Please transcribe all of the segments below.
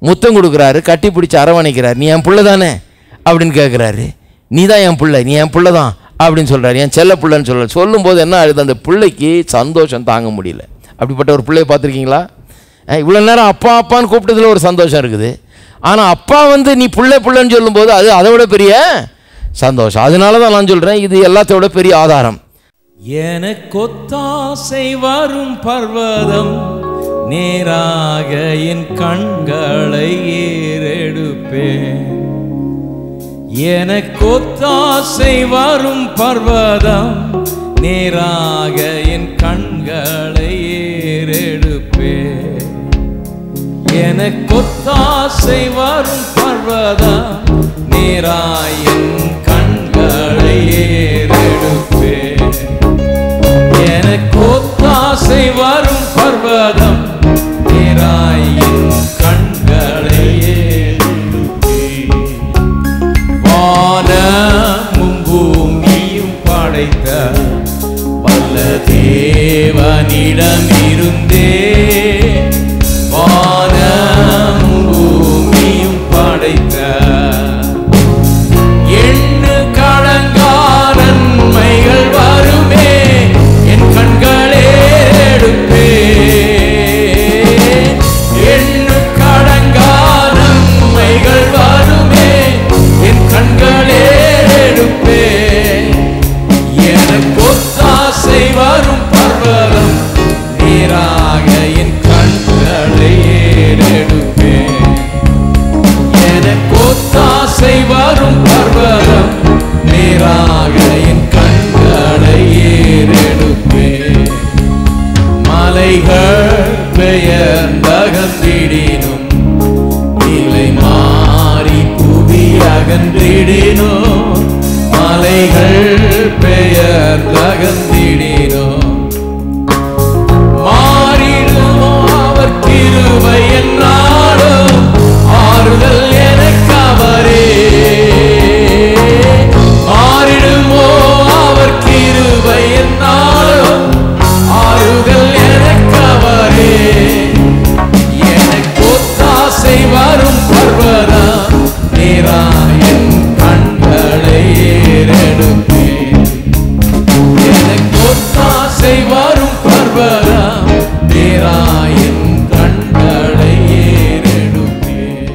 முத்தம் கொடுக்குறாரு, கட்டி பிடிச்சி அரவணைக்கிறார். நீ என் பிள்ளை தானே அப்படின்னு கேட்குறாரு. நீ தான் என் பிள்ளை, நீ என் பிள்ளை தான் அப்படின்னு சொல்கிறார். என் செல்ல பிள்ளைன்னு சொல்கிறார். சொல்லும்போது என்ன ஆகுது, அந்த பிள்ளைக்கு சந்தோஷம் தாங்க முடியல. அப்படிப்பட்ட ஒரு பிள்ளையை பார்த்துருக்கீங்களா? இவ்வளோ நேரம் அப்பா அப்பான்னு கூப்பிட்டதில் ஒரு சந்தோஷம் இருக்குது. ஆனால் அப்பா நீ பிள்ளைன்னு சொல்லும்போது அது அதை விட பெரிய சந்தோஷம். அதனால தான் நான் சொல்கிறேன், இது எல்லாத்தோட பெரிய ஆதாரம். எனக்கொத்தாசை வரும் பர்வதம், நேராக என் கண்களை ஏறெடுப்பேன். எனக்கொத்தாசை வரும் பர்வதம், நேராக என் கண்களை ஏறெடுப்பேன். எனக்கொத்தாசை வரும் பர்வதம், நேராக என் கண்களை ஏறெடுப்பேன். எனக்கொத்தாசை வரும் பர்வதம், நேராக என் கண்களை ஏறெடுப்பேன். வானமும் பூமியும் படைத்த வல்ல தேவனிடம் இருந்தே, வானமும் பூமியும் படைத்த எண்ணு கடங்கா நன்மைகள் வருமே, என் கண்களே எடுப்பே. எண்ணு கடங்கா நன்மைகள் வருமே, என் கண்களே எடுப்பே. எனக்கொத்தாசை வரும் பர்வதம், நேராக என் கண்களை ஏறெடுப்பேன். எனக்கொத்தாசை வரும் பர்வதம், நேராக என் கண்களை ஏறெடுப்பேன். மலைகள் பெயர்ந்தகன்றிடினும், நிலை மாறி புவி அகன்றிடினும். மலைகள் பெயர்ந்தகன்றிடினும், மாறிடுமோ அவர் கிருபை என்னாலும், ஆறுதல் எனக்கு அவரே. மாறிடுமோ அவர் கிருபை என்னாலும், ஆறுதல் எனக்கு அவரே. எனக்கொத்தாசை வரும் பர்வதம், நேராக என் கண்களை ஏறெடுப்பேன். எனக்கொத்தாசை வரும் பர்வதம், நேராக என் கண்களை ஏறெடுப்பேன்.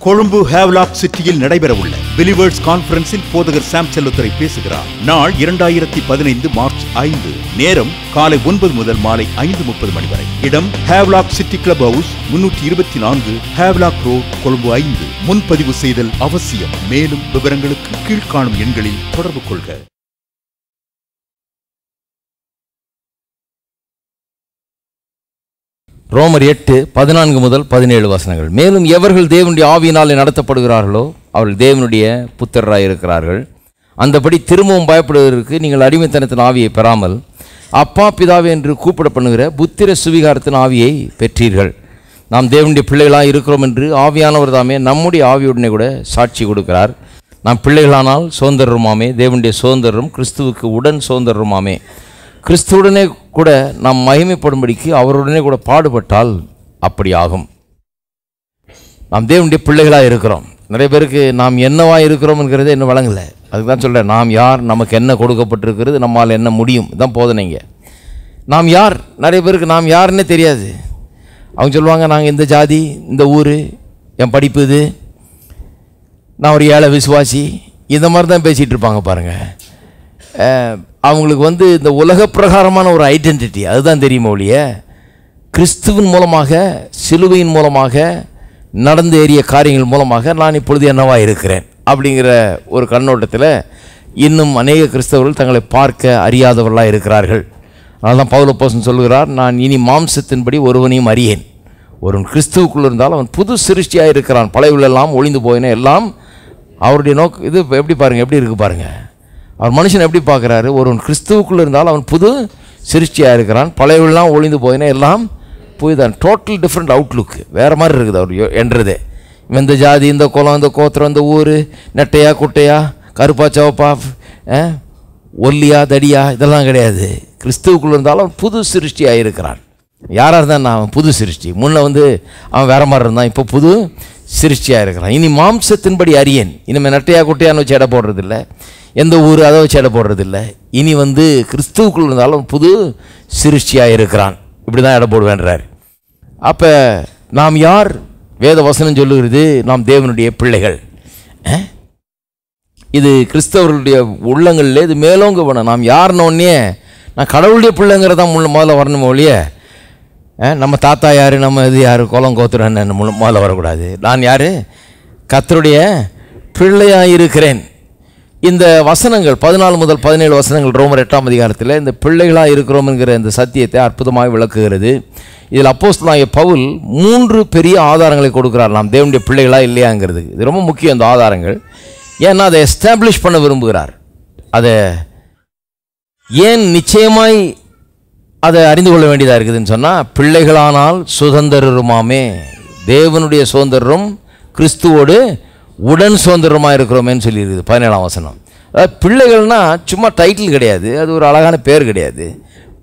கொழும்பு ஹேவ்லாக் சிட்டியில் நடைபெறவுள்ள பிலிவர்ஸ் கான்ஃபரன்ஸில் போதகர் சாம் செல்லத்துரை பேசுகிறார். நாள் 2015 மார்ச் 5. நேரம் காலை 9 முதல் மாலை 5:30 மணி வரை. இடம் Havelock city club house, 324 Havelock road, Colombo 5. முன்பதிவு செய்தல் அவசியம். மேலும் விவரங்களுக்கு கீழ்காணும் எண்களில் தொடர்பு கொள்க. ரோமர் 8:14 முதல் 17 வசனங்கள். மேலும் எவர்கள் தேவனுடைய ஆவியினாலே நடத்தப்படுகிறார்களோ அவர்கள் தேவனுடைய புத்திரராய் இருக்கிறார்கள். அந்தபடி திரும்பவும் பயப்படுவதற்கு நீங்கள் அடிமைத்தனத்தின் ஆவியை பெறாமல் அப்பா பிதாவே என்று கூப்பிட பண்ணுகிற புத்திர சுவிகாரத்தின் ஆவியை பெற்றீர்கள். நாம் தேவனுடைய பிள்ளைகளாக இருக்கிறோம் என்று ஆவியானவர் தாமே நம்முடைய ஆவியுடனே கூட சாட்சி கொடுக்கிறார். நாம் பிள்ளைகளானால் சுதந்திரருமாமே, தேவனுடைய சுதந்திரம் கிறிஸ்துவுக்கு உடன் சுதந்திரருமாமே. கிறிஸ்துவுடனே கூட நாம் மகிமைப்படும்படிக்கு அவருடனே கூட பாடுபட்டால் அப்படி ஆகும். நாம் தேவனுடைய பிள்ளைகளாக இருக்கிறோம். நிறைய பேருக்கு நாம் என்னவாக இருக்கிறோம்ங்கிறதே இன்னும் வழங்கலை. அதுக்கு தான் சொல்கிறேன், நாம் யார், நமக்கு என்ன கொடுக்கப்பட்டிருக்கிறது, நம்மால் என்ன முடியும், இதுதான் போதனைங்க. நாம் யார், நிறைய பேருக்கு நாம் யாருன்னே தெரியாது. அவங்க சொல்லுவாங்க, நாங்கள் இந்த ஜாதி, இந்த ஊர், என் படிப்பு இது, நான் ஒரு ஏழை விசுவாசி, இந்த மாதிரி தான் பேசிகிட்டு இருப்பாங்க பாருங்கள். அவங்களுக்கு இந்த உலக பிரகாரமான ஒரு ஐடென்டிட்டி அதுதான் தெரியுமா ஒழிய, கிறிஸ்துவின் மூலமாக, சிலுவையின் மூலமாக, நடந்து ஏறிய காரியங்கள் மூலமாக நான் இப்பொழுது என்னவாக இருக்கிறேன் அப்படிங்கிற ஒரு கண்ணோட்டத்தில் இன்னும் அநேக கிறிஸ்தவர்கள் தங்களை பார்க்க அறியாதவர்களாக இருக்கிறார்கள். அதனால தான் பவுல் அப்போஸ்தலன் சொல்கிறார், நான் இனி மாம்சத்தின்படி ஒருவனையும் அறியேன். ஒருவன் கிறிஸ்துவுக்குள் இருந்தால் அவன் புது சிருஷ்டியாக இருக்கிறான், பழையவளெல்லாம் ஒளிந்து போயின எல்லாம் அவருடைய நோக்கு. இது எப்படி பாருங்கள், எப்படி இருக்குது பாருங்கள். அவர் மனுஷன் எப்படி பார்க்குறாரு, ஒருவன் கிறிஸ்துவுக்குள் இருந்தால் அவன் புது சிருஷ்டியாக இருக்கிறான், பழையவெல்லாம் ஒளிந்து போயின எல்லாம் புதிதான். டோட்டல் டிஃப்ரெண்ட் அவுட்லுக், வேறு மாதிரி இருக்குது அவர் என்றதே. இந்த ஜாதி, இந்த குலம், இந்த கோத்திரம், இந்த ஊர், நெட்டையா குட்டையா, கருப்பா சவப்பா, ஒல்லியா தடியா, இதெல்லாம் கிடையாது. கிறிஸ்துவுக்குள் இருந்தாலும் புது சிருஷ்டியாக இருக்கிறான். யாராக இருந்தால் நான் புது சிருஷ்டி. முன்ன அவன் வேற மாதிரி இருந்தான், இப்போ புது சிருஷ்டியாக இருக்கிறான். இனி மாம்சத்தின்படி அறியேன். இனிமேல் நட்டையாக குட்டையான்னு வச்சு எடை போடுறதில்ல, எந்த ஊர் அதை வச்சு எடை போடுறதில்ல. இனி கிறிஸ்துவுக்குள் இருந்தாலும் புது சிருஷ்டியாக இருக்கிறான். இப்படி தான் எடை போடுவேன்றார். அப்போ நாம் யார்? வேத வசனம் சொல்லுகிறது நாம் தேவனுடைய பிள்ளைகள். இது கிறிஸ்தவர்களுடைய உள்ளங்களில் இது மேலோங்க வேணும். நாம் யாருன்னொன்னே நான் கடவுளுடைய பிள்ளைங்கிறத முதல்ல வரணும் ஒழிய நம்ம தாத்தா யார், நம்ம இது யார், குலம் கோத்துறன்னு முதல்ல வரக்கூடாது. நான் யார்? கர்த்தருடைய பிள்ளையாக இருக்கிறேன். இந்த வசனங்கள் 14 முதல் 17 வசனங்கள் ரோமர் 8ஆம் அதிகாரத்தில் இந்த பிள்ளைகளாக இருக்கிறோம் என்கிற இந்த சத்தியத்தை அற்புதமாக விளக்குகிறது. இதில் அப்போஸ்தலனாகிய பவுல் 3 பெரிய ஆதாரங்களை கொடுக்கிறார் நாம் தேவனுடைய பிள்ளைகளாக இல்லையாங்கிறது. இது ரொம்ப முக்கியம் இந்த ஆதாரங்கள். ஏன்னா அதை எஸ்டாப்ளிஷ் பண்ண விரும்புகிறார். அதை ஏன் நிச்சயமாய் அதை அறிந்து கொள்ள வேண்டியதாக இருக்குதுன்னு சொன்னால், பிள்ளைகளானால் சுதந்திரருமாமே, தேவனுடைய சுதந்திரம் கிறிஸ்துவோடு உடன் சுதந்திரமாக இருக்கிறோமேன்னு சொல்லியிருக்குது 17ஆம் வசனம். அதாவது பிள்ளைகள்னால் சும்மா டைட்டில் கிடையாது, அது ஒரு அழகான பேர் கிடையாது.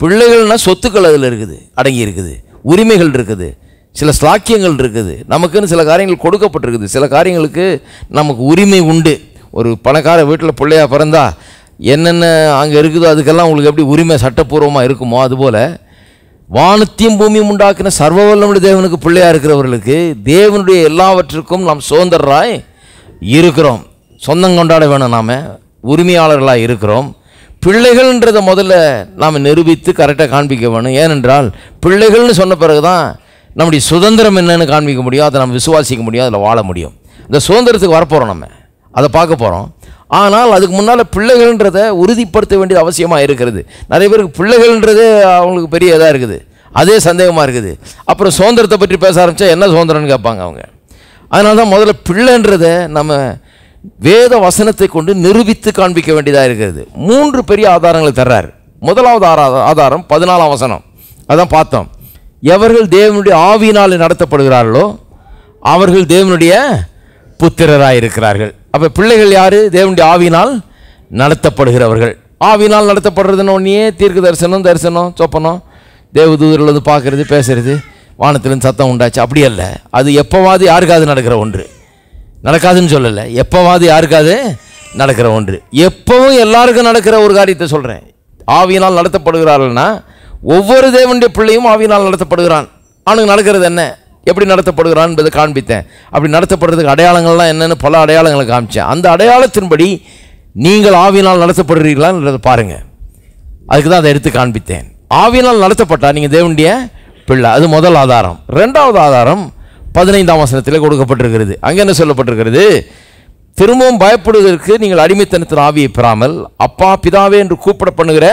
பிள்ளைகள்னால் சொத்துக்கள் அதில் இருக்குது, அடங்கி இருக்குது, உரிமைகள் இருக்குது, சில ஸ்லாக்கியங்கள் இருக்குது, நமக்குன்னு சில காரியங்கள் கொடுக்கப்பட்டிருக்குது, சில காரியங்களுக்கு நமக்கு உரிமை உண்டு. ஒரு பணக்கார வீட்டில் பிள்ளையாக பிறந்தா என்னென்ன அங்கே இருக்குதோ அதுக்கெல்லாம் உங்களுக்கு எப்படி உரிமை சட்டப்பூர்வமாக இருக்குமோ, அதுபோல் வானத்தையும் பூமியும் உண்டாக்கின சர்வவல்லமுடைய தேவனுக்கு பிள்ளையாக இருக்கிறவர்களுக்கு தேவனுடைய எல்லாவற்றுக்கும் நாம் சுதந்திரராய் இருக்கிறோம். சொந்தம் கொண்டாட வேணும், நாம் உரிமையாளர்களாக இருக்கிறோம். பிள்ளைகள்ன்றதை முதல்ல நாம் நிரூபித்து கரெக்டாக காண்பிக்க வேணும். ஏனென்றால் பிள்ளைகள்னு சொன்ன பிறகு தான் நம்முடைய சுதந்திரம் என்னன்னு காண்பிக்க முடியும், அதை நம்ம விசுவாசிக்க முடியும், அதில் வாழ முடியும். இந்த சுதந்திரத்துக்கு வரப்போகிறோம், நம்ம அதை பார்க்க போகிறோம். ஆனால் அதுக்கு முன்னால் பிள்ளைகள்ன்றதை உறுதிப்படுத்த வேண்டியது அவசியமாக இருக்கிறது. நிறைய பேருக்கு பிள்ளைகள்ன்றது அவங்களுக்கு பெரிய இதாக இருக்குது, அதே சந்தேகமாக இருக்குது. அப்புறம் சுதந்திரத்தை பற்றி பேச ஆரம்பித்தா என்ன சுதந்திரம்னு கேட்பாங்க அவங்க. அதனால தான் முதல்ல பிள்ளைன்றதை நம்ம வேத வசனத்தை கொண்டு நிரூபித்து காண்பிக்க வேண்டியதாக இருக்கிறது. 3 பெரிய ஆதாரங்களை தர்றார். முதலாவது ஆதாரம் 14ஆம் வசனம், அதான் பார்த்தோம். எவர்கள் தேவனுடைய ஆவியினால் நடத்தப்படுகிறார்களோ அவர்கள் தேவனுடைய புத்திரராக இருக்கிறார்கள். அப்போ பிள்ளைகள் யார்? தேவனுடைய ஆவியினால் நடத்தப்படுகிறவர்கள். ஆவியினால் நடத்தப்படுறதுன்னு ஒன்றையே தீர்க்க தரிசனம் சொப்பனம், தேவதூதர்கள் பார்க்கறது, பேசுறது, வானத்திலிருந்து சத்தம் உண்டாச்சு, அப்படி அல்ல. அது எப்போவாது யாருக்காவது நடக்கிற ஒன்று, நடக்காதுன்னு சொல்லலை, எப்போவாது யாருக்காவது நடக்கிற ஒன்று. எப்பவும் எல்லாருக்கும் நடக்கிற ஒரு காரியத்தை சொல்கிறேன். ஆவியினால் நடத்தப்படுகிறார்கள்னா ஒவ்வொரு தேவனுடைய பிள்ளையும் ஆவியினால் நடத்தப்படுகிறான். அவனுக்கு நடக்கிறது என்ன, எப்படி நடத்தப்படுகிறான் என்பதை காண்பித்தேன். அப்படி நடத்தப்படுறதுக்கு அடையாளங்கள்லாம் என்னென்னு பல அடையாளங்களை காமிச்சேன். அந்த அடையாளத்தின்படி நீங்கள் ஆவியினால் நடத்தப்படுகிறீர்களான்றதை பாருங்கள். அதுக்கு தான் அதை எடுத்து காண்பித்தேன். ஆவியினால் நடத்தப்பட்டால் நீங்கள் தேவனுடைய பிள்ளை, அது முதல் ஆதாரம். 2வது ஆதாரம் 15ஆம் வசனத்தில் கொடுக்கப்பட்டிருக்கிறது. அங்கே என்ன சொல்லப்பட்டிருக்கிறது? திரும்பவும் பயப்படுவதற்கு நீங்கள் அடிமைத்தனத்தின் ஆவியை பெறாமல் அப்பா பிதாவே என்று கூப்பிட பண்ணுகிற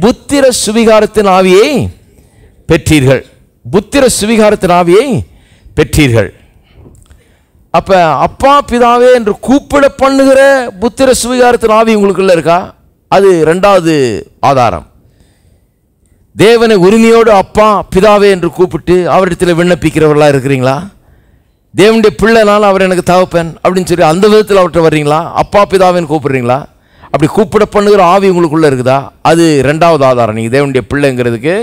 புத்திர சுவிகாரத்தின் ஆவியை பெற்றீர்கள். புத்திர சுவிகாரத்தின் ஆவியை பெற்றீர்கள். அப்ப அப்பா பிதாவே என்று கூப்பிட பண்ணுகிற புத்திர சுவிகாரத்தின் ஆவி உங்களுக்குள்ள இருக்கா? அது 2வது ஆதாரம். தேவனை உரிமையோடு அப்பா பிதாவே என்று கூப்பிட்டு அவரிடத்தில் விண்ணப்பிக்கிறவர்களா இருக்கிறீங்களா? தேவனுடைய பிள்ளைனால அவர் எனக்கு தகப்பன் அப்படின்னு சொல்லி அந்த விதத்தில் அவர்கிட்ட வர்றீங்களா? அப்பா பிதாவேன்னு கூப்பிடுறீங்களா? அப்படி கூப்பிட பண்ணுகிற ஆவி உங்களுக்குள்ள இருக்குதா? அது 2வது ஆதாரம். நீங்கள் தேவனுடைய பிள்ளைங்கிறதுக்கு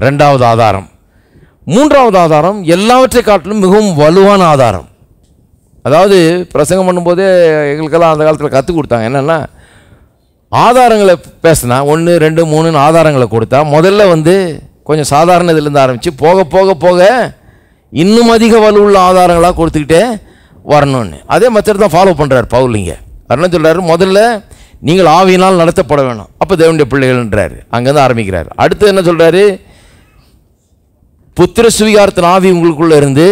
2வது ஆதாரம். 3வது ஆதாரம் எல்லாவற்றை காட்டிலும் மிகவும் வலுவான ஆதாரம். அதாவது பிரசங்கம் பண்ணும்போதே எங்களுக்கெல்லாம் அந்த காலத்தில் கற்றுக் கொடுத்தாங்க. என்னென்னா, ஆதாரங்களை பேசினா 1 2 3 ஆதாரங்களை கொடுத்தா முதல்ல கொஞ்சம் சாதாரண இதிலேருந்து ஆரம்பித்து போக போக போக இன்னும் அதிக வலுவுள்ள ஆதாரங்களாக கொடுத்துக்கிட்டே வரணும்னு அதே மெத்தட் தான் ஃபாலோ பண்ணுறார் பவுல். இங்கே என்ன சொல்கிறாரு? முதல்ல நீங்கள் ஆவியினால் நடத்தப்பட வேணும், அப்போ தேவனுடைய பிள்ளைகள்ன்றாரு. அங்கேருந்து ஆரம்பிக்கிறார். அடுத்து என்ன சொல்கிறாரு? புத்திர சுவிகாரத்தின் ஆவி உங்களுக்குள்ளே இருந்து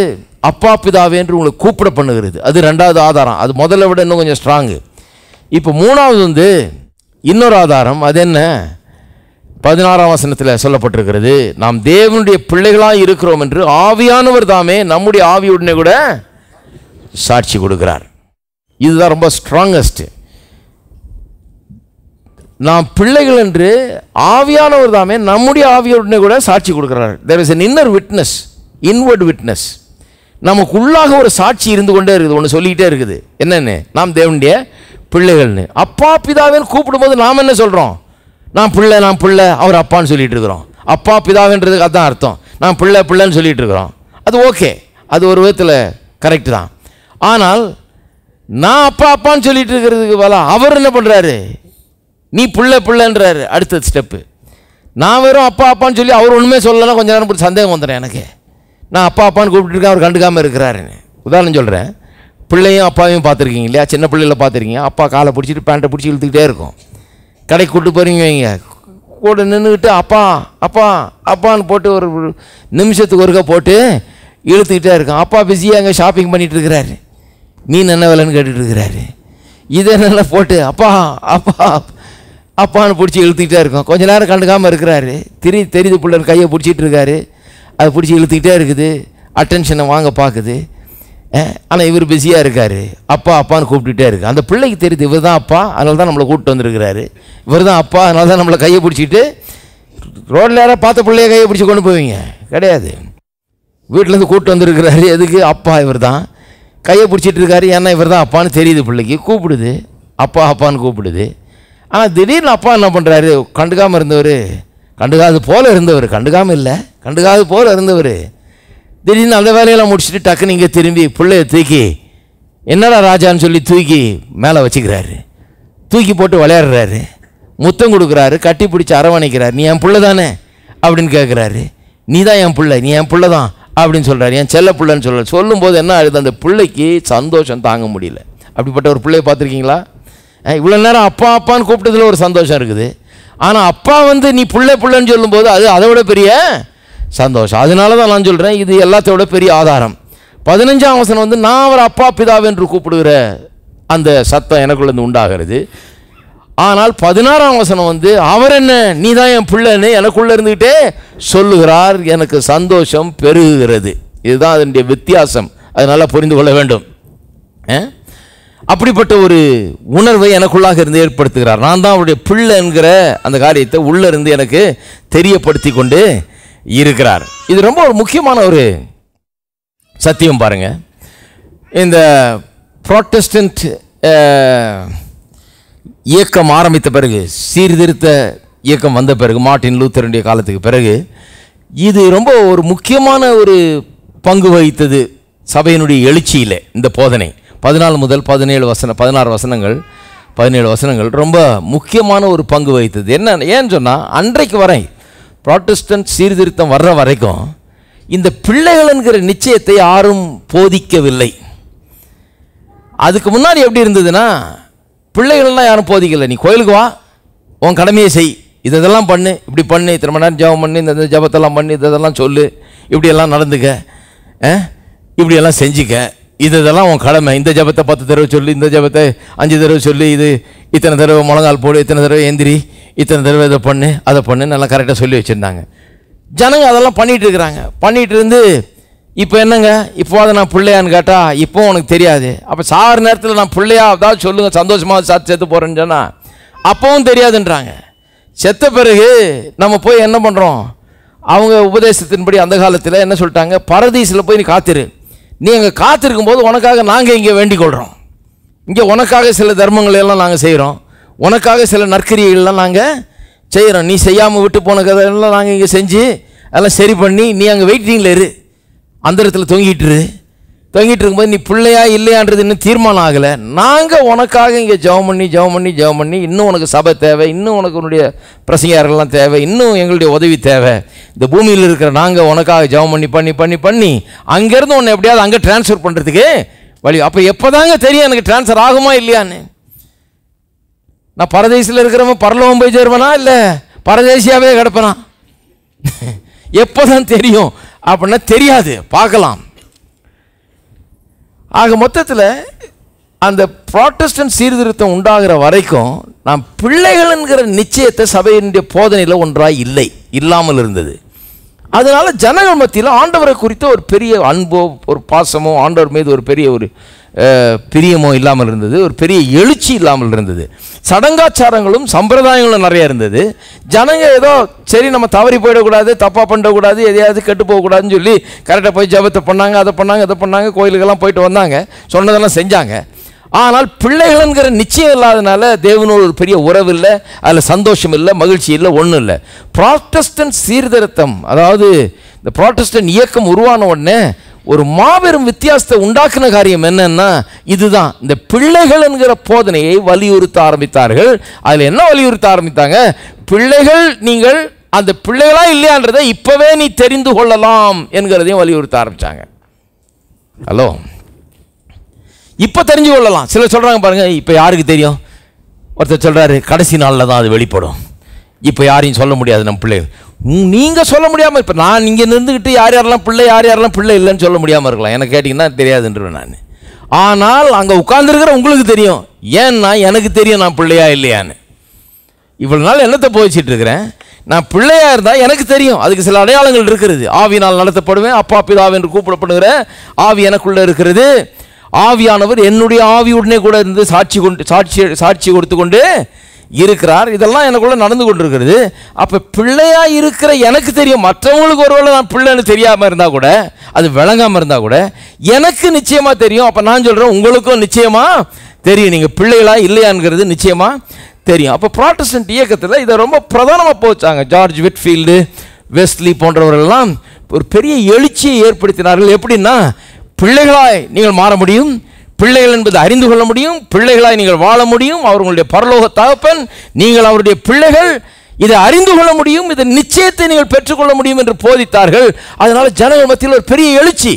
அப்பா பிதாவே என்று உங்களை கூப்பிட பண்ணுகிறது. அது 2வது ஆதாரம். அது முதல்ல விட இன்னும் கொஞ்சம் ஸ்ட்ராங்கு. இப்போ 3வது இன்னொரு ஆதாரம். அது என்ன? 16ஆம் வசனத்தில் சொல்லப்பட்டிருக்கிறது, நாம் தேவனுடைய பிள்ளைகளாக இருக்கிறோம் என்று ஆவியானவர் தாமே நம்முடைய ஆவியுடனே கூட சாட்சி கொடுக்கிறார். இதுதான் ரொம்ப ஸ்ட்ராங்கஸ்ட். நாம் பிள்ளைகள் என்று ஆவியானவர் தாமே நம்முடைய ஆவியுடனே கூட சாட்சி கொடுக்கிறார். There is an inner witness, inward witness. நமக்கு உள்ளாக ஒரு சாட்சி இருந்து கொண்டே இருக்குது, ஒன்று சொல்லிக்கிட்டே இருக்குது. என்னென்னு? நாம் தேவனுடைய பிள்ளைகள்னு. அப்பா பிதாவேன்னு கூப்பிடும்போது நாம் என்ன சொல்கிறோம்? நான் பிள்ளை அவர் அப்பான்னு சொல்லிட்டு இருக்கிறோம். அப்பா பிதாவேன்றதுக்கு அதுதான் அர்த்தம். நான் பிள்ளைன்னு சொல்லிகிட்டு இருக்கிறோம். அது ஓகே, அது ஒரு விதத்தில் கரெக்டு தான். ஆனால் நான் அப்பான்னு சொல்லிட்டு இருக்கிறதுக்கு அவர் என்ன பண்ணுறாரு, நீ பிள்ளைன்றாரு. அடுத்த ஸ்டெப்பு, நான் வெறும் அப்பான்னு சொல்லி அவர் ஒன்றுமே சொல்லலைன்னா கொஞ்சம் நேரம் போட்டு சந்தேகம் வந்துடுறேன் எனக்கு. நான் அப்பான்னு கூப்பிட்டுருக்கேன், அவர் கண்டுக்காமல் இருக்கிறாருன்னு. உதாரணம் சொல்கிறேன், பிள்ளையும் அப்பாவையும் பார்த்துருக்கீங்க இல்லையா? சின்ன பிள்ளைகளை பார்த்துருக்கீங்க, அப்பா காலை பிடிச்சிட்டு பேண்ட்டை பிடிச்சி இழுத்துக்கிட்டே இருக்கும். கடைக்கு கூப்பிட்டு போகிறீங்க வைங்க, கூட நின்றுக்கிட்டு அப்பான்னு போட்டு ஒரு நிமிஷத்துக்கு ஒருக்கா போட்டு இழுத்துக்கிட்டே இருக்கான். அப்பா பிஸியாக அங்கே ஷாப்பிங் பண்ணிகிட்டு இருக்கிறாரு, மீன் என்ன விலைன்னு கேட்டுட்டு இருக்கிறாரு. இதை நல்லா போட்டு அப்பான்னு பிடிச்சி இழுத்துக்கிட்டே இருக்கும். கொஞ்ச நேரம் கண்டுக்காமல் இருக்கிறாரு. தெரியுது பிள்ளைன்னு கையை பிடிச்சிட்டு இருக்காரு, அதை பிடிச்சி இழுத்துக்கிட்டே இருக்குது, அட்டென்ஷனை வாங்க பார்க்குது. ஆனால் இவர் பிஸியாக இருக்கார், அப்பான்னு கூப்பிட்டுட்டே இருக்கு. அந்த பிள்ளைக்கு தெரியுது இவர் தான் அப்பா, அதனால தான் நம்மளை கூப்பிட்டு வந்துருக்கிறாரு, இவர் தான் அப்பா, அதனால தான் நம்மளை கையை பிடிச்சிட்டு. ரோட்டில் யாராவது பார்த்த பிள்ளைய கையை பிடிச்சி கொண்டு போவீங்க கிடையாது. வீட்டிலேருந்து கூப்பிட்டு வந்துருக்கிறாரு, எதுக்கு? அப்பா இவர் தான், கையை பிடிச்சிட்டு இருக்காரு, ஏன்னா இவர் தான் அப்பான்னு தெரியுது. பிள்ளைக்கு கூப்பிடுது, அப்பான்னு கூப்பிடுது. ஆனால் திடீர்னு அப்பா என்ன பண்ணுறாரு, கண்டுக்காமல் இருந்தவர், கண்டுக்காது போல் இருந்தவர் திடீர்னு அந்த வேலையெல்லாம் முடிச்சுட்டு டக்குன்னு இங்கே திரும்பி பிள்ளைய தூக்கி என்னடா ராஜான்னு சொல்லி தூக்கி மேலே வச்சுக்கிறாரு, தூக்கி போட்டு விளையாடுறாரு, முத்தம் கொடுக்குறாரு, கட்டி பிடிச்சி அரவணைக்கிறார். நீ என் பிள்ளை தானே அப்படின்னு கேட்குறாரு. நீ தான் என் பிள்ளை, நீ என் பிள்ளை தான் அப்படின்னு சொல்கிறாரு, என் செல்ல பிள்ளைன்னு சொல்கிறார். சொல்லும்போது என்ன ஆகுது, அந்த பிள்ளைக்கு சந்தோஷம் தாங்க முடியல. அப்படிப்பட்ட ஒரு பிள்ளையை பார்த்துருக்கீங்களா? இவ்வளோ நேரம் அப்பான்னு கூப்பிட்டதில் ஒரு சந்தோஷம் இருக்குது, ஆனால் அப்பா நீ பிள்ளைன்னு சொல்லும்போது அது அதை விட பெரிய சந்தோஷம். அதனால தான் நான் சொல்கிறேன், இது எல்லாத்தோட பெரிய ஆதாரம். 15ஆம் வசனம் நான் அவர் அப்பா பிதாவென்று கூப்பிடுகிற அந்த சத்தம் எனக்குள்ளேருந்து உண்டாகிறது. ஆனால் 16ஆம் வசனம் அவர் என்ன, நீ தான் என் பிள்ளைன்னு எனக்குள்ளே இருந்துக்கிட்டே சொல்லுகிறார், எனக்கு சந்தோஷம் பெருகுகிறது. இதுதான் அதனுடைய வித்தியாசம், அதனால புரிந்து கொள்ள வேண்டும். அப்படிப்பட்ட ஒரு உணர்வை எனக்குள்ளாக இருந்து ஏற்படுத்துகிறார். நான் தான் அவருடைய பிள்ளை என்கிற அந்த காரியத்தை உள்ளே இருந்து எனக்கு தெரியப்படுத்தி கொண்டு இருக்கிறார். இது ரொம்ப ஒரு முக்கியமான ஒரு சத்தியம். பாருங்க, இந்த புராட்டஸ்டன்ட் இயக்கம் ஆரம்பித்த பிறகு, சீர்திருத்த இயக்கம் வந்த பிறகு, மார்ட்டின் லூத்தருடைய காலத்துக்கு பிறகு, இது ரொம்ப ஒரு முக்கியமான ஒரு பங்கு வகித்தது சபையினுடைய எழுச்சியில். இந்த போதனை 14 முதல் 16 வசனங்கள் ரொம்ப முக்கியமான ஒரு பங்கு வகித்தது. ஏன்னு சொன்னால், அன்றைக்கு வரை புராட்டஸ்டன்ட் சீர்திருத்தம் வர்ற வரைக்கும் இந்த பிள்ளைகள் என்கிற நிச்சயத்தை யாரும் போதிக்கவில்லை. அதுக்கு முன்னாடி எப்படி இருந்ததுன்னா, பிள்ளைகள்லாம் யாரும் போதிக்கலை. நீ கோயிலுக்கு வா, உன் கடமையை செய், இதெல்லாம் பண்ணு, இப்படி பண்ணு, இத்தனை மணி நேரம் ஜபம் பண்ணு, இந்த ஜபத்தெல்லாம் பண்ணு, இதெல்லாம் சொல்லு, இப்படியெல்லாம் நடந்துக்க, இப்படியெல்லாம் செஞ்சுக்க, இதெல்லாம் உன் கடமை. இந்த ஜபத்தை 10 தடவை சொல்லு, இந்த ஜபத்தை 5 தடவை சொல்லு, இது இத்தனை தடவை முழங்கால் போடு, இத்தனை தடவை எந்திரி, இத்தனை தடவை இதை பண்ணு, அதை பண்ணு, நல்லா கரெக்டாக சொல்லி வச்சுருந்தாங்க. ஜனங்க அதெல்லாம் பண்ணிகிட்டு இருக்கிறாங்க. பண்ணிகிட்டு இருந்து இப்போ என்னங்க, இப்போது நான் பிள்ளையான்னு கேட்டால் இப்போ உனக்கு தெரியாது. அப்போ சாகிற நேரத்தில் நான் பிள்ளையா அதாவது சொல்லுங்கள், சந்தோஷமாக செத்து போகிறேன்னு சொன்னால் அப்பவும் தெரியாதுன்றாங்க. செத்த பிறகு நம்ம போய் என்ன பண்ணுறோம், அவங்க உபதேசத்தின்படி அந்த காலத்தில் என்ன சொல்லிட்டாங்க, பரதீசில் போய் நீ காத்திரு, நீ அங்கே காத்திருக்கும் போது உனக்காக நாங்கள் இங்கே வேண்டிக் கொள்கிறோம், இங்கே உனக்காக சில தர்மங்களெல்லாம் நாங்கள் செய்கிறோம், உனக்காக சில நற்கிரியெல்லாம் நாங்கள் செய்கிறோம், நீ செய்யாமல் விட்டு போன கதையெல்லாம் நாங்கள் இங்கே செஞ்சு அதெல்லாம் சரி பண்ணி நீ அங்கே வெயிட்டிங்கில் இரு, அந்த இடத்துல தொங்கிட்டு இருக்கும்போது நீ பிள்ளையா இல்லையான்றது இன்னும் தீர்மானம் ஆகலை, நாங்கள் உனக்காக இங்கே ஜெபம் பண்ணி இன்னும் உனக்கு சபை தேவை, இன்னும் உனக்கு உன்னுடைய பிரசங்கியாரெல்லாம் தேவை, இன்னும் எங்களுடைய உதவி தேவை, இந்த பூமியில் இருக்கிற நாங்கள் உனக்காக ஜெபம் பண்ணி அங்கேருந்து உன்னை எப்படியாவது அங்கே டிரான்ஸ்ஃபர் பண்ணுறதுக்கு வழி. அப்போ எப்போ தாங்க தெரியும் எனக்கு டிரான்ஸ்ஃபர் ஆகுமா இல்லையான்னு? நான் பரதேசில் இருக்கிறவன் பரலோகம் போய் சேருவனா இல்லை பரதேசியாவே கிடப்பனா? எப்போ தான் தெரியும் அப்படின்னா தெரியாது, பார்க்கலாம். ஆக மொத்தத்தில் அந்த புராட்டஸ்டன்ட் சீர்திருத்தம் உண்டாகிற வரைக்கும் நாம் பிள்ளைகள் என்கிற நிச்சயத்தை சபையினுடைய போதனையில் ஒன்றாய் இல்லாமல் இருந்தது. அதனால ஜனங்கள் மத்தியில் ஆண்டவரை குறித்த ஒரு பெரிய அன்போ ஒரு பாசமோ ஆண்டவர் மீது ஒரு பெரிய ஒரு பிரியமோ இல்லாமல் இருந்தது, ஒரு பெரிய எழுச்சி இல்லாமல் இருந்தது, சடங்காச்சாரங்களும் சம்பிரதாயங்களும் நிறைய இருந்தது. ஜனங்க ஏதோ சரி நம்ம தவறி போயிடக்கூடாது, தப்பாக பண்ணக்கூடாது, எதையாவது கெட்டு போகக்கூடாதுன்னு சொல்லி கரெக்டாக போய் ஜபத்தை பண்ணாங்க, அதை பண்ணாங்க, கோயிலுக்கெல்லாம் போயிட்டு வந்தாங்க, சொன்னதெல்லாம் செஞ்சாங்க. ஆனால் பிள்ளைகள்ங்கிற நிச்சயம் இல்லாதனால தேவனோடு ஒரு பெரிய உறவு இல்லை, அதில் சந்தோஷம் இல்லை, மகிழ்ச்சி இல்லை, ஒன்றும் இல்லை. புராட்டஸ்டன்ட் சீர்திருத்தம், அதாவது இந்த புராட்டஸ்டன்ட் இயக்கம் உருவான உடனே ஒரு மாபெரும் வித்தியாசத்தை உண்டாக்குன காரியம் என்னன்னா இதுதான். இந்த பிள்ளைகள் என்கிற போதனையை வலியுறுத்த ஆரம்பித்தார்கள். அதில் என்ன வலியுறுத்த ஆரம்பித்தாங்க? பிள்ளைகள், நீங்கள் அந்த பிள்ளைகளா இல்லையான்றதை இப்பவே நீ தெரிந்து கொள்ளலாம் என்கிறதையும் வலியுறுத்த ஆரம்பிச்சாங்க. ஹலோ, இப்ப தெரிஞ்சு கொள்ளலாம். சிலர் சொல்றாங்க பாருங்க, இப்ப யாருக்கு தெரியும்? ஒருத்தர் சொல்றாரு, கடைசி நாளில் தான் அது வெளிப்படும், இப்போ யாரையும் சொல்ல முடியாது நம்ம பிள்ளைகள். நீங்கள் சொல்ல முடியாமல், இப்போ நான் இங்கே நின்றுக்கிட்டு யார் யாரெல்லாம் பிள்ளை யார் யாரெல்லாம் பிள்ளை இல்லைன்னு சொல்ல முடியாமல் இருக்கலாம். எனக்கு கேட்டிங்கன்னா தெரியாதுன்றேன் நான். ஆனால் அங்கே உட்கார்ந்துருக்கிற உங்களுக்கு தெரியும். ஏன்னா எனக்கு தெரியும் நான் பிள்ளையா இல்லையான்னு. இவ்வளோ நாள் என்னத்தை போதிச்சிட்டு இருக்கிறேன்? நான் பிள்ளையா இருந்தால் எனக்கு தெரியும். அதுக்கு சில அடையாளங்கள் இருக்கிறது. ஆவியினால் நடத்தப்படுவேன், அப்பா பிதாவை என்று கூப்பிடப்படுகிற ஆவி எனக்குள்ளே இருக்கிறது. ஆவியானவர் என்னுடைய ஆவியுடனே கூட இருந்து சாட்சி கொடுத்து கொண்டு இருக்கிறார். இதெல்லாம் எனக்குள்ள நடந்து கொண்டிருக்கிறது. அப்ப பிள்ளையா இருக்கிற எனக்கு தெரியும். மற்றவங்களுக்கு ஒருவேளை நான் பிள்ளைன்னு தெரியாம இருந்தா கூட, அது விளங்காம இருந்தா கூட எனக்கு நிச்சயமா தெரியும். அப்ப நான் சொல்றேன், உங்களுக்கும் நிச்சயமா தெரியும் நீங்க பிள்ளைகளா இல்லையாங்கிறது நிச்சயமா தெரியும். அப்ப புராட்டஸ்டன்ட் இயக்கத்தில் இதை ரொம்ப பிரதானமா போச்சாங்க. ஜார்ஜ் விட்ஃபீல்டு, வெஸ்லி போன்றவர்கள்லாம் ஒரு பெரிய எழுச்சியை ஏற்படுத்தினார்கள். எப்படின்னா, பிள்ளைகளாய் நீங்கள் மாற முடியும், பிள்ளைகள் என்பதை அறிந்து கொள்ள முடியும், பிள்ளைகளாய் நீங்கள் வாழ முடியும், அவர்களுடைய பரலோக தகப்பன், நீங்கள் அவருடைய பிள்ளைகள், இதை அறிந்து கொள்ள முடியும், இதை நிச்சயத்தை நீங்கள் பெற்றுக்கொள்ள முடியும் என்று போதித்தார்கள். அதனால ஜனங்கள் மத்தியில் ஒரு பெரிய எழுச்சி.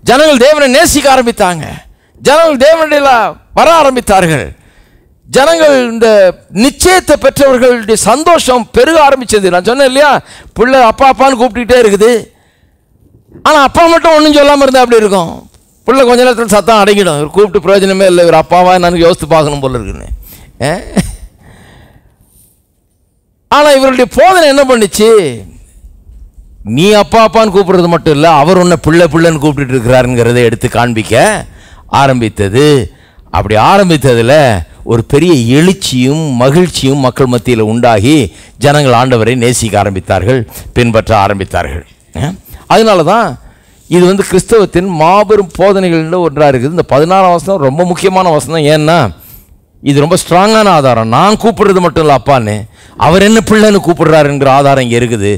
ஜனங்கள் தேவனை நேசிக்க ஆரம்பித்தாங்க. ஜனங்கள் தேவனுடைய வர ஆரம்பித்தார்கள். ஜனங்கள் இந்த நிச்சயத்தை பெற்றவர்களுடைய சந்தோஷம் பெருக ஆரம்பிச்சது. நான் சொன்னேன் இல்லையா, பிள்ளை அப்பா அப்பான்னு கூப்பிட்டுக்கிட்டே இருக்குது. ஆனால் அப்பா மட்டும் ஒன்றும் சொல்லாமல் இருந்தால் அப்படி இருக்கும். பிள்ளை கொஞ்ச நேரத்தில் சத்தம் அடங்கிடும். இவர் கூப்பிட்டு பிரயோஜனமே இல்லை, இவர் அப்பாவா எனக்கு யோசித்து பார்க்கணும் போல இருக்குன்னு. ஆனால் இவருடைய போதனை என்ன பண்ணுச்சு? நீ அப்பா அப்பான்னு கூப்பிடுறது மட்டும் இல்லை, அவர் உன்னை பிள்ளை பிள்ளைன்னு கூப்பிட்டு இருக்கிறாருங்கிறத எடுத்து காண்பிக்க ஆரம்பித்தது. அப்படி ஆரம்பித்ததில் ஒரு பெரிய எழுச்சியும் மகிழ்ச்சியும் மக்கள் மத்தியில் உண்டாகி ஜனங்கள் ஆண்டவரை நேசிக்க ஆரம்பித்தார்கள், பின்பற்ற ஆரம்பித்தார்கள். அதனால தான் இது கிறிஸ்தவத்தின் மாபெரும் போதனைகள் ஒன்றாக இருக்குது. இந்த 16ஆம் வசனம் ரொம்ப முக்கியமான வசனம். ஏன்னா இது ரொம்ப ஸ்ட்ராங்கான ஆதாரம். நான் கூப்பிடுறது மட்டும் இல்லை அப்பான்னு, அவர் என்ன பிள்ளைன்னு கூப்பிடுறாருங்கிற ஆதாரம் இங்கே இருக்குது.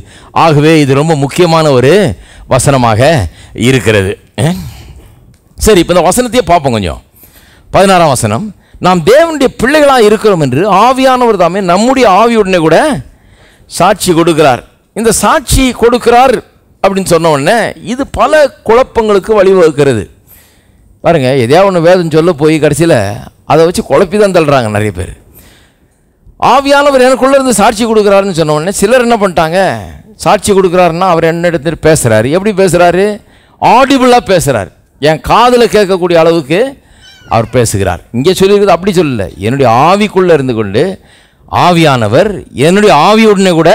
ஆகவே இது ரொம்ப முக்கியமான ஒரு வசனமாக இருக்கிறது. சரி, இப்போ இந்த வசனத்தையே பார்ப்போம் கொஞ்சம். 16ஆம் வசனம், நாம் தேவனுடைய பிள்ளைகளாக இருக்கிறோம் என்று ஆவியானவர் தாமே நம்முடைய ஆவியுடனே கூட சாட்சி கொடுக்கிறார். இந்த சாட்சி கொடுக்கிறார் அப்படின்னு சொன்ன உடனே இது பல குழப்பங்களுக்கு வழிவகுக்கிறது. பாருங்க, எதையாவது ஒன்று வேதம் சொல்ல போய் கடைசியில் அதை வச்சு குழப்பி தான் தள்ளுறாங்க நிறைய பேர். ஆவியானவர் எனக்குள்ளே இருந்து சாட்சி கொடுக்குறாருன்னு சொன்ன உடனே சிலர் என்ன பண்ணிட்டாங்க, சாட்சி கொடுக்குறாருன்னா அவர் என்ன இடத்துல பேசுகிறாரு, எப்படி பேசுகிறாரு? ஆடிபிளாக பேசுகிறார். என் காதில் கேட்கக்கூடிய அளவுக்கு அவர் பேசுகிறார். இங்கே சொல்லியிருக்குது அப்படி சொல்லலை. என்னுடைய ஆவிக்குள்ளே இருந்து கொண்டு ஆவியானவர் என்னுடைய ஆவியுடனே கூட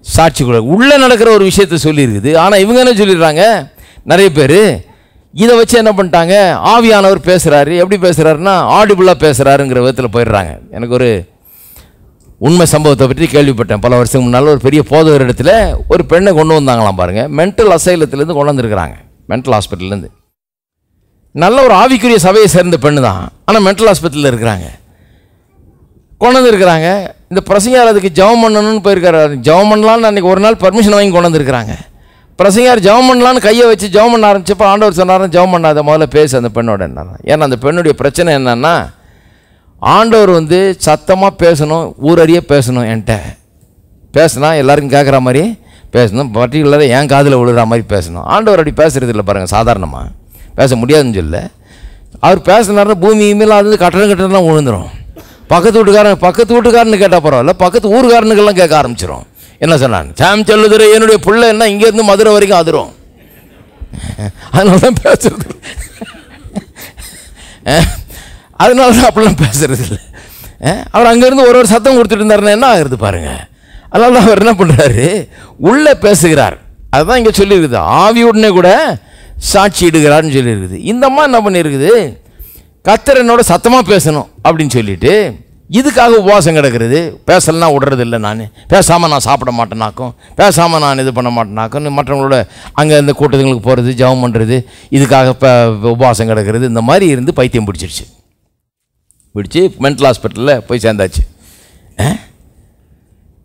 சாட்சி கூட உள்ளே நடக்கிற ஒரு விஷயத்தை சொல்லியிருக்குது. ஆனால் இவங்க என்ன சொல்லிடுறாங்க, நிறைய பேர் இதை வச்சு என்ன பண்ணிட்டாங்க, ஆவியானவர் பேசுகிறாரு, எப்படி பேசுகிறாருன்னா ஆடிபிளாக பேசுகிறாருங்கிற விதத்தில் போயிடுறாங்க. எனக்கு ஒரு உண்மை சம்பவத்தை பற்றி கேள்விப்பட்டேன். பல வருஷம் முன்னால் ஒரு பெரிய போதகர் இடத்துல ஒரு பெண்ணை கொண்டு வந்தாங்களாம். பாருங்கள், மென்டல் அசைலத்துலேருந்து கொண்டு வந்துருக்குறாங்க, மென்டல் ஹாஸ்பிட்டல்லேருந்து. நல்ல ஒரு ஆவிக்குரிய சபையை சேர்ந்த பெண்ணு தான், ஆனால் மென்டல் ஹாஸ்பிட்டலில் இருக்கிறாங்க. கொண்டு வந்துருக்குறாங்க. இந்த பிரசங்கியார் அதுக்கு ஜெபம் பண்ணணும்னு போயிருக்காரு. ஜெபம் பண்ணலான்னு அன்றைக்கி ஒரு நாள் பர்மிஷன் வாங்கி கொண்டு வந்துருக்குறாங்க. பிரசங்கியார் ஜெபம் பண்ணலான்னு கையை வச்சு ஜெபம் பண்ண ஆரம்பிச்சப்போ ஆண்டவர் சொன்னார், ஜெபம் பண்ணாத, முதல்ல பேசு அந்த பெண்ணோட என்ன. ஏன்னா அந்த பெண்ணுடைய பிரச்சனை என்னன்னா, ஆண்டவர் சத்தமாக பேசணும், ஊரறிய பேசணும். என்கிட்ட பேசினா எல்லாருக்கும் கேட்குற மாதிரி பேசணும், பர்டிகுலராக என் காதில் விழுற மாதிரி பேசணும். ஆண்டவர் அப்படி பேசுறது இல்லை பாருங்கள், சாதாரணமாக பேச முடியாதுன்னு சொல்ல. அவர் பேசினார்னா பூமி இமெயில் அது கட்டணம் விழுந்துடும். பக்கத்து வீட்டுக்காரன்னு கேட்டால் பரவாயில்ல, பக்கத்து ஊருக்காரனுக்கெல்லாம் கேட்க ஆரம்பிச்சிடும். என்ன சொன்னாங்க, சாம் சொல்லுதுற என்னுடைய பிள்ளை என்ன இங்கேருந்து மதுரை வரைக்கும் அதிரும். அதனால தான் பேசுறது, அதனால தான் அப்படிலாம் பேசுறது இல்லை. அவர் அங்கேருந்து ஒரு சத்தம் கொடுத்துட்டு இருந்தாருன்னா என்ன ஆகுறது பாருங்க. அதனால தான் அவர் என்ன பண்ணுறாரு, உள்ளே பேசுகிறார். அதுதான் இங்கே சொல்லியிருக்குது, ஆவியுடனே கூட சாட்சி இடுகிறார்னு சொல்லியிருக்குது. இந்த அம்மா என்ன பண்ணியிருக்குது, கர்த்தர் என்னோட சத்தமாக பேசணும் அப்படின்னு சொல்லிட்டு இதுக்காக உபவாசம் கிடக்கிறது. பேசலாம் விடுறது இல்லை, நான் பேசாமல் நான் சாப்பிட மாட்டேனாக்கும், பேசாமல் நான் இது பண்ண மாட்டேனாக்கும், மற்றவங்களோட அங்கே இந்த கூட்டத்துங்களுக்கு போகிறது, ஜெபம் பண்ணுறது, இதுக்காக உபவாசம் கிடக்கிறது. இந்த மாதிரி இருந்து பைத்தியம் பிடிச்சி மென்டல் ஹாஸ்பிட்டலில் போய் சேர்ந்தாச்சு.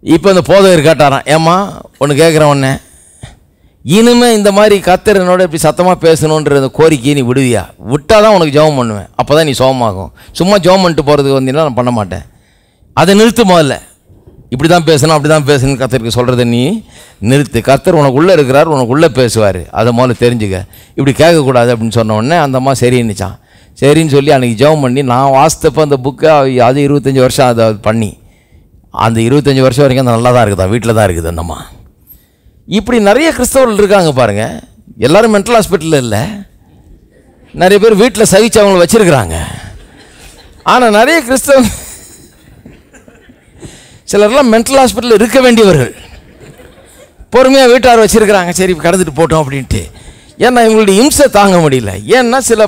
இப்போ இந்த போதகர் கேட்டாராம், ஏம்மா ஒன்று கேட்குறேன், ஒன்று இனிமே இந்த மாதிரி கர்த்தர் என்னோட இப்படி சத்தமாக பேசணுன்ற அந்த கோரிக்கையை நீ விடுவியா? விட்டால் தான் உனக்கு ஜெபம் பண்ணுவேன், அப்போ தான் நீ சோகமாகும். சும்மா ஜெபம் பண்ணிட்டு போகிறதுக்கு வந்தீங்கன்னா நான் பண்ண மாட்டேன். அதை நிறுத்து. முதல்ல இப்படி தான் பேசணும் அப்படி தான் பேசணும்னு கர்த்தருக்கு சொல்கிறத நீ நிறுத்து. கர்த்தர் உனக்குள்ளே இருக்கிறார், உனக்குள்ளே பேசுவார், அதை முதல்ல தெரிஞ்சுக்க. இப்படி கேட்கக்கூடாது அப்படின்னு சொன்ன உடனே அந்த அம்மா சரின்னுச்சான். சரின்னு சொல்லி அன்றைக்கி ஜெபம் பண்ணி நான் வாசித்தப்போ அந்த புக்கை அது 25 வருஷம் அதை பண்ணி அந்த 25 வருஷம் வரைக்கும் அந்த நல்லா தான் இருக்குதா, வீட்டில் தான் இருக்குது அந்தம்மா. இப்படி நிறைய கிறிஸ்தவர்கள் இருக்காங்க பாருங்கள். எல்லோரும் மென்டல் ஹாஸ்பிட்டலில் இல்லை, நிறைய பேர் வீட்டில் சகிச்சு அவங்கள வச்சுருக்கிறாங்க. ஆனால் நிறைய கிறிஸ்தவ சிலர்லாம் மென்டல் ஹாஸ்பிட்டலில் இருக்க வேண்டியவர்கள் பொறுமையாக வீட்டார் வச்சுருக்கிறாங்க. சரி கடந்துட்டு போட்டோம் அப்படின்ட்டு. ஏன்னா இவங்களுடைய இம்சை தாங்க முடியல. ஏன்னா சில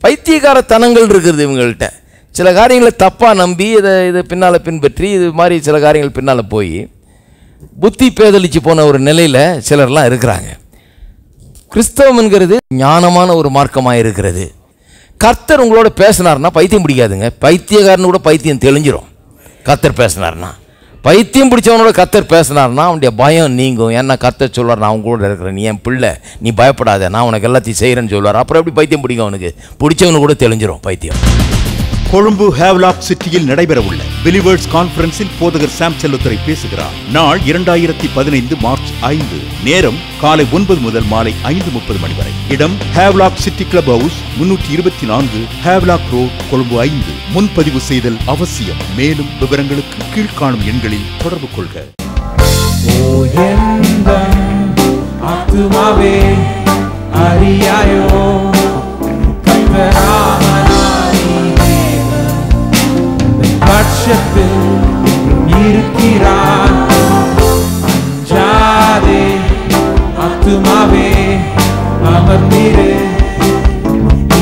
பைத்தியக்காரத்தனங்கள் இருக்கிறது இவங்கள்ட்ட. சில காரியங்களை தப்பாக நம்பி இதை பின்னால் பின்பற்றி இது மாதிரி சில காரியங்கள் பின்னால் போய் புத்தி பேதலிச்சு போன ஒரு நிலையில் சிலர்லாம் இருக்கிறாங்க. கிறிஸ்தவம் என்கிறது ஞானமான ஒரு மார்க்கமாக இருக்கிறது. கர்த்தர் உங்களோட பேசினார்னா பைத்தியம் பிடிக்காதுங்க. பைத்தியக்காரனு கூட பைத்தியம் தெளிஞ்சிரும். கர்த்தர் பேசினார்னா, பைத்தியம் பிடிச்சவனோட கர்த்தர் பேசினார்னா அவனுடைய பயம் நீங்கும். ஏன்னா கர்த்தர் சொல்வார், நான் அவங்க கூட இருக்கிறேன், நீ என் பிள்ளை, நீ பயப்படாத, நான் உனக்கு எல்லாத்தையும் செய்கிறேன்னு சொல்வார். அப்புறம் எப்படி பைத்தியம் பிடிக்கும்? அவனுக்கு பிடிச்சவனு கூட தெளிஞ்சிரும் பைத்தியம். கொழும்பு ஹேவ்லாக் சிட்டியில் நடைபெறவுள்ள பிலிவர்ஸ் கான்ஃபரன்ஸில் போதகர் சாம் செல்லத்துரை பேசுகிறார். நாள் 2015 மார்ச் 5. நேரம் காலை 9 முதல் மாலை 5:30 மணி வரை. இடம் Havelock city club house, 324 Havelock road, Colombo 5. முன்பதிவு செய்தல் அவசியம். மேலும் விவரங்களுக்கு கீழ்காணும் எண்களில் தொடர்பு கொள்க. பட்சத்தில் இருக்கிறார். அஞ்சாதே ஆத்துமாவே அமர்ந்திரு,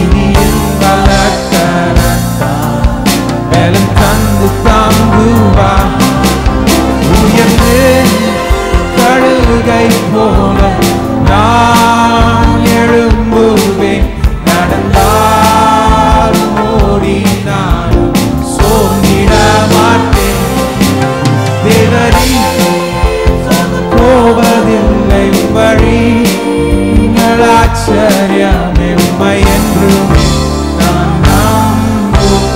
இனியும் வளர்க்கத்தான் பலம் தந்து தாங்குவார். உயர்ந்து கழுகை போல நான் எழும்புவேன். நடந்தாலும் ஓடினாலும் சோர்ந்திட மாட்டேன். தேவரீ போவதில்லை வழி, ஆச்சரியமே உம்மை என்றும் நான் நம்புவேன்.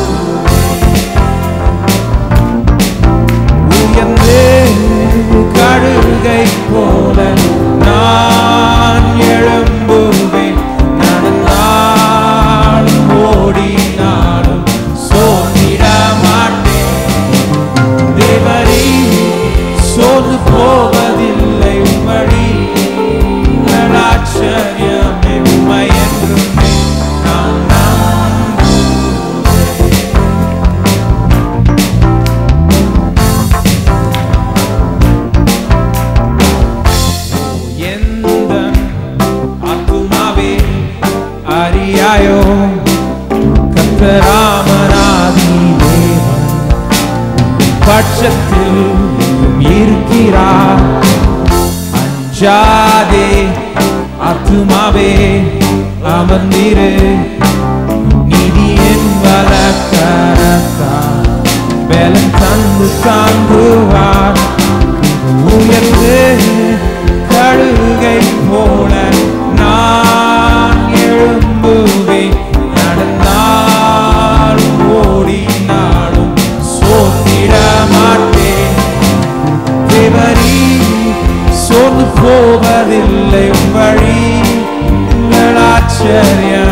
உயர்ந்து கழுகை போல நான் எழும்புவேன். நடந்தாலும் ஓடினாலும் சோர்ந்திட மாட்டேன். தேவரீ சோர்ந்து போவதில்லை உம்மடி, ஆச்சரியமே உம்மை என்றும் நான் நம்புவேன். எந்தன் ஆத்துமாவே அறியாயோ கர்த்தராமனாதி தேவன் பட்சத்தில் இருக்கிறார். அஞ்சாதே ஆத்துமாவே அமர்ந்திரு, நீதியின் வலக்கரத்தால் பலம் தந்து தாங்குவார். உயர்ந்து கழுகை போல நான் எழும்புவேன். நடந்தாலும் ஓடினாலும் சோர்ந்திட மாட்டேன். தேவரீ சோர்ந்து போவதில்லை வழி, ஆச்சரியம்